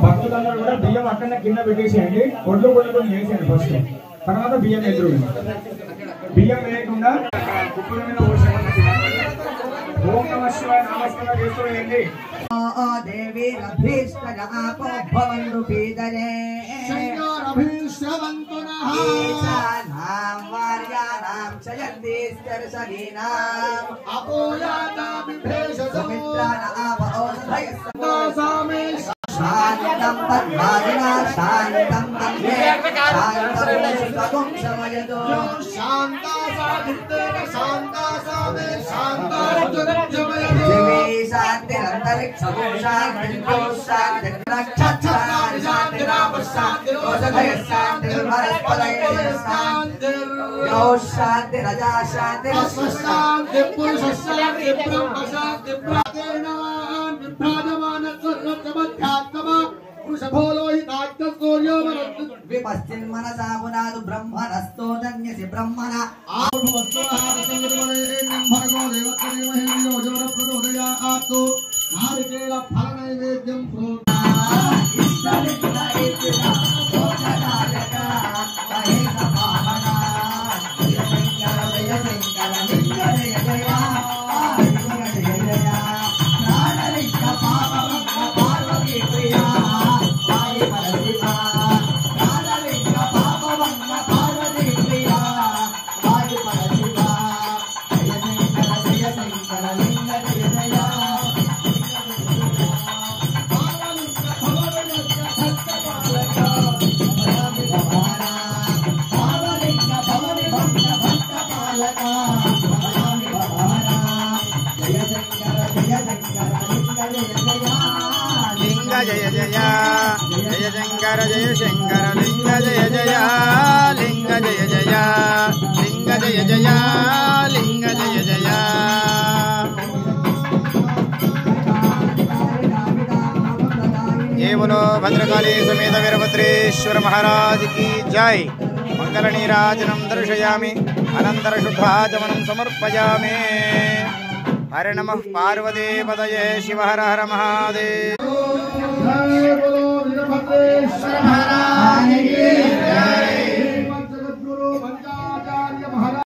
భక్తులందరూ కూడా బియ్యం అక్కడ కింద పెట్టేసేయండి. ఒడ్లు కొన్ని వేసేయండి ఫస్ట్, తర్వాత బియ్యం ఎదురు. బియ్యం వేయకుండా కుప్పల మీద ఓం నమః శివాయ నామస్మరణ చేస్తూ వేయండి. దేవి అభీష్టజ ఆపో భవంతు పీతరే శంకరభీష్టవంతునః ఈశానాం వార్యానాం చయందీశ్వరసలీనాం అపోయానాం భేషజో సుమిత్రానాం ఔషధయస్సామే శాంతం పద్మాదినా శాంతం తందే శాంతం సమయతో శాంతాసాదిత్తేన శాంతాసామే శాంతార్జునజమయతో దేవి శాంతిరంతరిక్షం శాంతిర్గో శాంతిర్నక్షత్రాణి శాంతిర్వరస్పదయే శాంతిర్యో శాంతిరజా శాంతిరస్వశాంతి పురుషశాంతి బ్రహ్మశాంతి ప్రాతేనాం విభ్రాజమాన సర్వత్రమధ్యాత్మ పురుషభోలోహితాత్మ సూర్యోమరత్ విపశ్చిన్మనసా పునాదు బ్రహ్మణస్తో ధన్యసి బ్రహ్మణ భర్గో దేవకరీమహేంద్రో జోర ప్రచోదయాత్ నారికేళ ఫల నైవేద్యం लिंग जय जय जय शंकर जय शंकर लिंग जय जय लिंग जय जय लिंग जय जय लिंग जय जय। ये बोलो भद्रकाली समेत वीरभद्रेश्वर महाराज की जय। मंगल नीराजनम दर्शयामि अनंतर शुद्धाचमनं समर्पयामि। हरे नमः पार्वती पतये शिव हर हर महादेव। वीरभद्रेश्वर महाराज